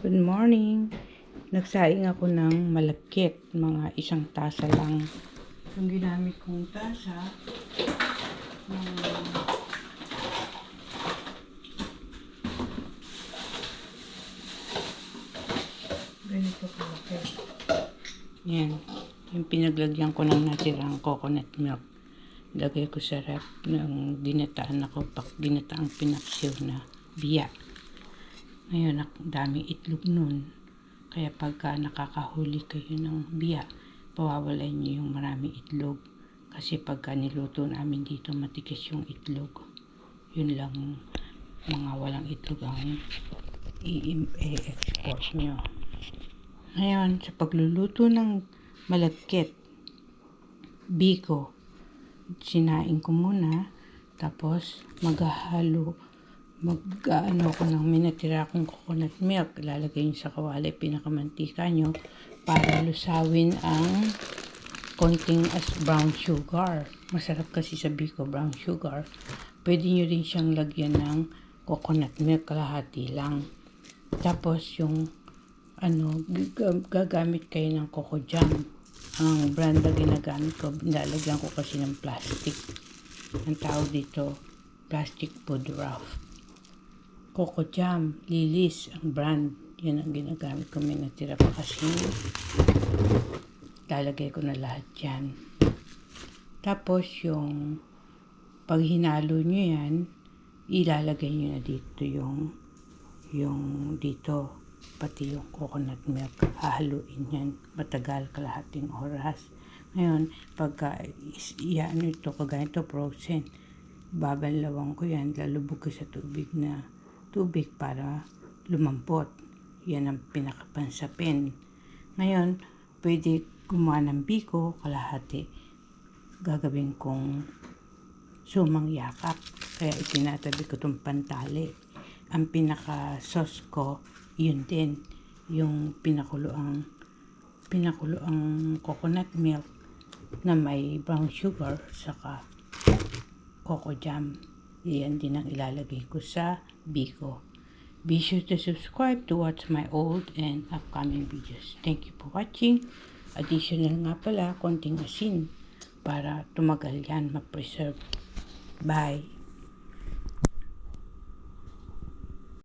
Good morning. Nagsaing ako ng malagkit, mga 1 tasa lang. Yung ginamit kong tasa, ganito kalaki. Yan. Yung pinaglagyan ko ng natirang coconut milk. Lagay ko sa rep ng ginataan ginataang pinaksiw na biya. Ngayon, ang daming itlog nun. Kaya pagka nakakahuli kayo ng biya, pawawalay niyo yung maraming itlog. Kasi pagka niluto namin dito, matigas yung itlog. Yun lang, mga walang itlog ang i-export nyo. Ngayon, sa pagluluto ng malagkit, biko, sinaing ko muna, tapos mag-ano ko ng minatira kong coconut milk. Ilalagay nyo sa kawali, pinakamantika nyo para lusawin ang konting brown sugar. Masarap kasi sa biko, brown sugar. Pwede nyo rin siyang lagyan ng coconut milk, kalahati lang. Tapos yung gagamit kayo ng Coco Jam. Ang brand na ginagamit ko, nilalagyan ko kasi ng plastic. Ang tawag dito, plastic food wrap. Coco Jam, Lilis, ang brand. Yan ang ginagamit ko. May natira pa kasi. Lalagay ko na lahat yan. Tapos yung pag hinalo nyo yan, ilalagay nyo na dito yung dito, pati yung coconut milk. Hahaluin yan. Matagal, kalahating oras. Ngayon, pagka ito, kaganito frozen, babalawang ko yan, lalubog ko sa tubig para lumampot. Yan ang pinakapansapin. Ngayon, pwede gumawa ng biko, kalahati. Gagawin kong sumang yakap. Kaya itinatabi ko itong pantali. Ang pinaka-sauce ko, yun din. Yung pinakuloang coconut milk na may brown sugar, saka Coco Jam. Yan din ang ilalagay ko sa biko. Be sure to subscribe to watch my old and upcoming videos. Thank you for watching. Additional nga pala, konting asin para tumagal yan, ma-preserve. Bye!